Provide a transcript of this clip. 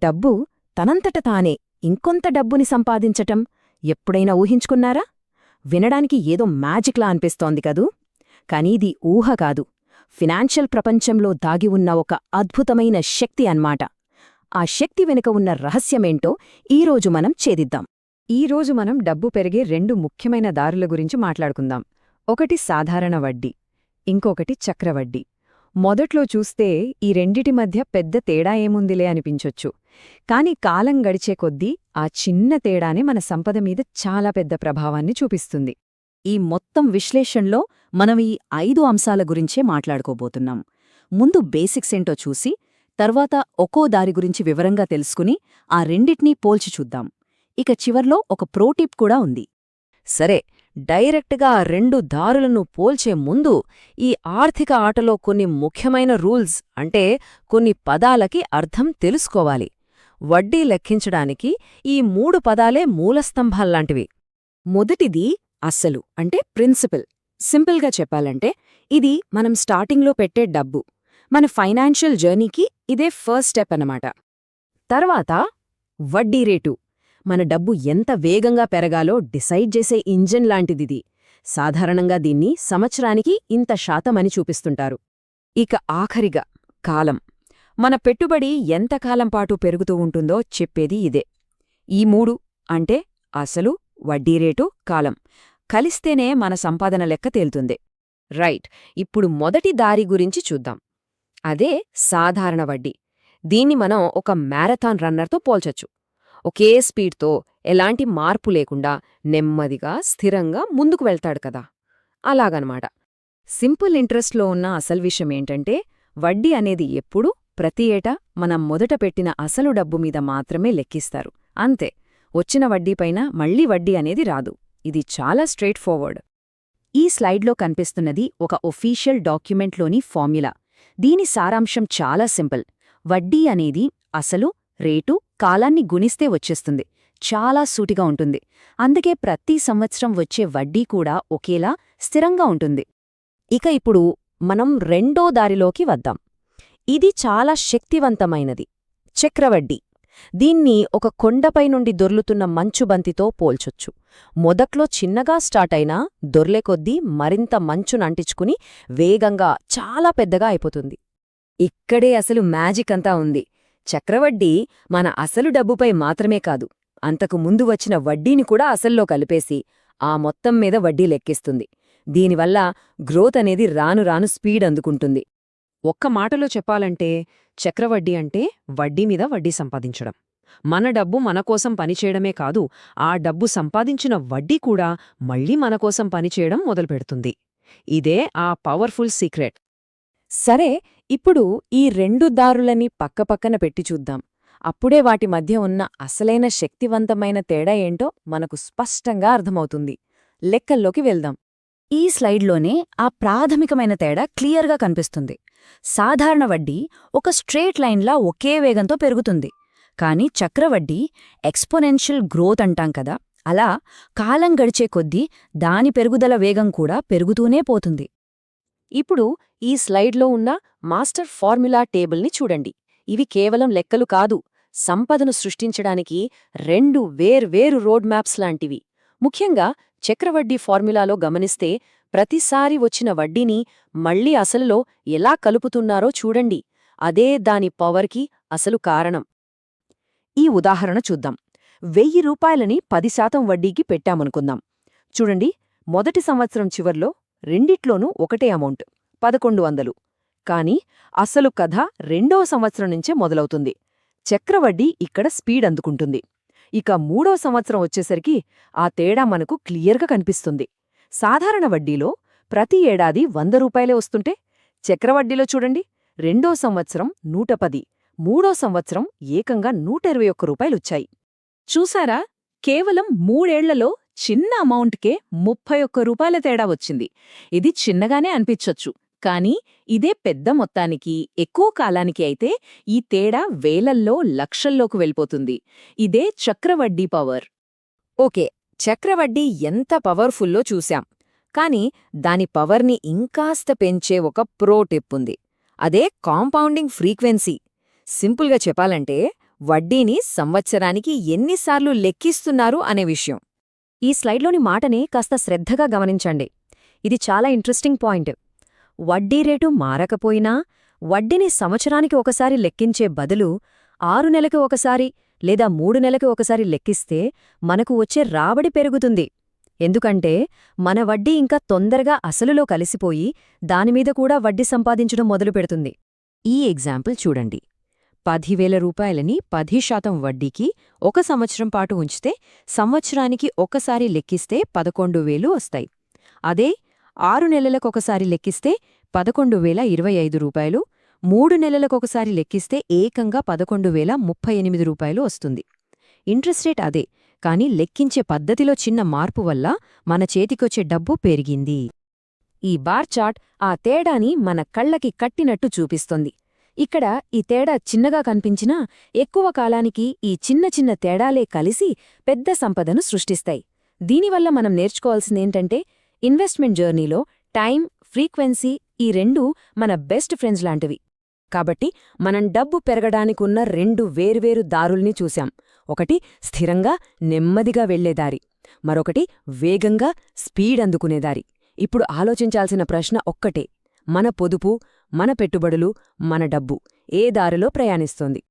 డబ్బు తనంతట తానే ఇంకొంత డబ్బుని సంపాదించటం ఎప్పుడైనా ఊహించుకున్నారా? వినడానికి ఏదో మ్యాజిక్లా అనిపిస్తోంది కదూ? కానీ ఇది ఊహ కాదు, ఫినాన్షియల్ ప్రపంచంలో దాగి ఉన్న ఒక అద్భుతమైన శక్తి అన్మాట. ఆ శక్తి వెనుక ఉన్న రహస్యమేంటో ఈరోజు మనం ఛేదిద్దాం. ఈరోజు మనం డబ్బు పెరిగే రెండు ముఖ్యమైన దారుల గురించి మాట్లాడుకుందాం. ఒకటి సాధారణ వడ్డీ, ఇంకొకటి చక్రవడ్డీ. మొదట్లో చూస్తే ఈ రెండిటి మధ్య పెద్ద తేడా ఏముందిలే అనిపించొచ్చు. కాని కాలం గడిచే కొద్దీ ఆ చిన్న తేడానే మన సంపద మీద చాలా పెద్ద ప్రభావాన్ని చూపిస్తుంది. ఈ మొత్తం విశ్లేషణలో మనం ఈ 5 అంశాల గురించే మాట్లాడుకోబోతున్నాం. ముందు బేసిక్స్ ఏంటో చూసి, తర్వాత ఒక్కో దారి గురించి వివరంగా తెలుసుకుని ఆ రెండిటినీ పోల్చి చూద్దాం. ఇక చివర్లో ఒక ప్రోటిప్ కూడా ఉంది. సరే, డైరెక్ట్గా ఆ రెండు దారులను పోల్చే ముందు ఈ ఆర్థిక ఆటలో కొన్ని ముఖ్యమైన రూల్స్, అంటే కొన్ని పదాలకి అర్థం తెలుసుకోవాలి. వడ్డీ లెక్కించడానికి ఈ 3 పదాలే మూలస్తంభాల్లాంటివి. మొదటిది అస్సలు, అంటే ప్రిన్సిపల్. సింపుల్గా చెప్పాలంటే ఇది మనం స్టార్టింగ్లో పెట్టే డబ్బు. మన ఫైనాన్షియల్ జర్నీకి ఇదే ఫస్ట్ స్టెప్ అన్నమాట. తర్వాత వడ్డీ రేటు, మన డబ్బు ఎంత వేగంగా పెరగాలో డిసైడ్ చేసే ఇంజిన్ లాంటిదిది. సాధారణంగా దీన్ని సంవత్సరానికి ఇంత శాతం అని చూపిస్తుంటారు. ఇక ఆఖరిగా కాలం, మన పెట్టుబడి ఎంతకాలం పాటు పెరుగుతూ ఉంటుందో చెప్పేది ఇదే. ఈ 3 అంటే అసలు, వడ్డీ రేటు, కాలం కలిస్తేనే మన సంపాదన లెక్క తేలుతుంది. రైట్, ఇప్పుడు మొదటి దారి గురించి చూద్దాం. అదే సాధారణ వడ్డీ. దీన్ని మనం ఒక మ్యారథాన్ రన్నర్తో పోల్చొచ్చు. ఒకే స్పీడ్తో ఎలాంటి మార్పు లేకుండా నెమ్మదిగా, స్థిరంగా ముందుకు వెళ్తాడు కదా, అలాగనమాట. సింపుల్ ఇంట్రెస్ట్లో ఉన్న అసలు విషయమేంటంటే, వడ్డీ అనేది ఎప్పుడూ ప్రతి ఏటా మనం మొదట పెట్టిన అసలు డబ్బు మీద మాత్రమే లెక్కిస్తారు. అంతే, వచ్చిన వడ్డీపైన మళ్లీ వడ్డీ అనేది రాదు. ఇది చాలా స్ట్రెయిట్ ఫార్వర్డ్. ఈ స్లైడ్లో కనిపిస్తున్నది ఒక ఒఫీషియల్ డాక్యుమెంట్లోని ఫార్ములా. దీని సారాంశం చాలా సింపుల్. వడ్డీ అనేది అసలు, రేటు, కాలాన్ని గుణిస్తే వచ్చేస్తుంది. చాలా సూటిగా ఉంటుంది. అందుకే ప్రతి సంవత్సరం వచ్చే వడ్డీ కూడా ఒకేలా స్థిరంగా ఉంటుంది. ఇక ఇప్పుడు మనం రెండో దారిలోకి వద్దాం. ఇది చాలా శక్తివంతమైనది, చక్రవడ్డీ. దీన్ని ఒక కొండపై నుండి దొర్లుతున్న మంచుబంతితో పోల్చొచ్చు. మొదట్లో చిన్నగా స్టార్టైనా దొర్లే కొద్దీ మరింత మంచునంటించుకుని వేగంగా చాలా పెద్దగా అయిపోతుంది. ఇక్కడే అసలు మ్యాజిక్ అంతా ఉంది. చక్రవడ్డీ మన అసలు డబ్బుపై మాత్రమే కాదు, అంతకు ముందు వచ్చిన వడ్డీని కూడా అసల్లో కలిపేసి ఆ మొత్తం మీద వడ్డీ లెక్కిస్తుంది. దీనివల్ల గ్రోత్ అనేది రాను రాను స్పీడ్ అందుకుంటుంది. ఒక్క మాటలో చెప్పాలంటే చక్రవడ్డీ అంటే వడ్డీ మీద వడ్డీ సంపాదించడం. మన డబ్బు మనకోసం పనిచేయడమే కాదు, ఆ డబ్బు సంపాదించిన వడ్డీ కూడా మళ్లీ మనకోసం పనిచేయడం మొదలుపెడుతుంది. ఇదే ఆ పవర్ఫుల్ సీక్రెట్. సరే, ఇప్పుడు ఈ రెండు దారులని పక్కపక్కన పెట్టి చూద్దాం. అప్పుడే వాటి మధ్య ఉన్న అసలైన శక్తివంతమైన తేడా ఏంటో మనకు స్పష్టంగా అర్థమవుతుంది. లెక్కల్లోకి వెళ్దాం. ఈ స్లైడ్లోనే ఆ ప్రాథమికమైన తేడా క్లియర్గా కనిపిస్తుంది. సాధారణ వడ్డీ ఒక స్ట్రేట్ లైన్లా ఒకే వేగంతో పెరుగుతుంది. కాని చక్రవడ్డీ ఎక్స్పోనెన్షియల్ గ్రోత్ అంటాం కదా, అలా కాలం గడిచే కొద్దీ దాని పెరుగుదల వేగం కూడా పెరుగుతూనే పోతుంది. ఇప్పుడు ఈ స్లైడ్లో ఉన్న మాస్టర్ ఫార్ములా టేబుల్ని చూడండి. ఇవి కేవలం లెక్కలు కాదు, సంపదను సృష్టించడానికి 2 వేర్వేరు రోడ్ మ్యాప్స్ లాంటివి. ముఖ్యంగా చక్రవడ్డీ ఫార్ములాలో గమనిస్తే ప్రతిసారి వచ్చిన వడ్డీని మళ్లీ అసలులో ఎలా కలుపుతున్నారో చూడండి. అదే దాని పవర్కి అసలు కారణం. ఈ ఉదాహరణ చూద్దాం. 1000 రూపాయలని 10% వడ్డీకి పెట్టామనుకుందాం. చూడండి, మొదటి సంవత్సరం చివర్లో రెండిట్లోనూ ఒకటే అమౌంట్ 1100. కాని అసలు కథ రెండో సంవత్సరం నుంచే మొదలవుతుంది. చక్రవడ్డీ ఇక్కడ స్పీడ్ అందుకుంటుంది. ఇక మూడో సంవత్సరం వచ్చేసరికి ఆ తేడా మనకు క్లియర్గా కనిపిస్తుంది. సాధారణ వడ్డీలో ప్రతి ఏడాది 100 రూపాయలే వస్తుంటే, చక్రవడ్డీలో చూడండి, రెండో సంవత్సరం 110, మూడో సంవత్సరం ఏకంగా 121 రూపాయలొచ్చాయి. చూసారా, కేవలం 3 ఏళ్లలో చిన్న అమౌంట్కే 31 రూపాయల తేడా వచ్చింది. ఇది చిన్నగానే అనిపించొచ్చు, కానీ ఇదే పెద్ద మొత్తానికి, ఎక్కువ కాలానికి అయితే ఈ తేడా వేలల్లో, లక్షల్లోకి వెళ్ళిపోతుంది. ఇదే చక్రవడ్డీ పవర్. ఓకే, చక్రవడ్డీ ఎంత పవర్ఫుల్లో చూశాం. కాని దాని పవర్ని ఇంకాస్త పెంచే ఒక ప్రో టిప్ ఉంది. అదే కాంపౌండింగ్ ఫ్రీక్వెన్సీ. సింపుల్గా చెప్పాలంటే వడ్డీని సంవత్సరానికి ఎన్నిసార్లు లెక్కిస్తున్నారు అనే విషయం. ఈ స్లైడ్లోని మాటనే కాస్త శ్రద్ధగా గమనించండి. ఇది చాలా ఇంట్రెస్టింగ్ పాయింట్. వడ్డీ రేటు మారకపోయినా వడ్డీని సంవత్సరానికి ఒకసారి లెక్కించే బదులు 6 నెలకి ఒకసారి లేదా 3 నెలకి ఒకసారి లెక్కిస్తే మనకు వచ్చే రాబడి పెరుగుతుంది. ఎందుకంటే మన వడ్డీ ఇంకా తొందరగా అసలులో కలిసిపోయి దానిమీద కూడా వడ్డీ సంపాదించడం మొదలుపెడుతుంది. ఈ ఎగ్జాంపుల్ చూడండి. 10,000 రూపాయలని 10% వడ్డీకి 1 సంవత్సరం పాటు ఉంచితే సంవత్సరానికి ఒకసారి లెక్కిస్తే 11,000 వస్తాయి. అదే 6 నెలలకొకసారి లెక్కిస్తే 11,025 రూపాయలు, 3 నెలలకొకసారి లెక్కిస్తే ఏకంగా 11,038 రూపాయలు వస్తుంది. ఇంట్రెస్ట్ రేట్ అదే, కానీ లెక్కించే పద్ధతిలో చిన్న మార్పు వల్ల మన చేతికొచ్చే డబ్బు పెరిగింది. ఈ బార్ చార్ట్ ఆ తేడాని మన కళ్ళకి కట్టినట్టు చూపిస్తుంది. ఇక్కడ ఈ తేడా చిన్నగా కనిపించినా ఎక్కువ కాలానికి ఈ చిన్న చిన్న తేడాలే కలిసి పెద్ద సంపదను సృష్టిస్తాయి. దీనివల్ల మనం నేర్చుకోవాల్సిందేంటంటే, ఇన్వెస్ట్మెంట్ జర్నీలో టైం, ఫ్రీక్వెన్సీ ఈ రెండూ మన బెస్ట్ ఫ్రెండ్స్ లాంటివి. కాబట్టి మనం డబ్బు పెరగడానికున్న 2 వేర్వేరు దారుల్ని చూశాం. ఒకటి స్థిరంగా, నెమ్మదిగా వెళ్లేదారి, మరొకటి వేగంగా, స్పీడ్ అందుకునేదారి. ఇప్పుడు ఆలోచించాల్సిన ప్రశ్న ఒక్కటే: మన పొదుపు, మన పెట్టుబడులు, మన డబ్బు ఏ దారిలో ప్రయాణిస్తోంది?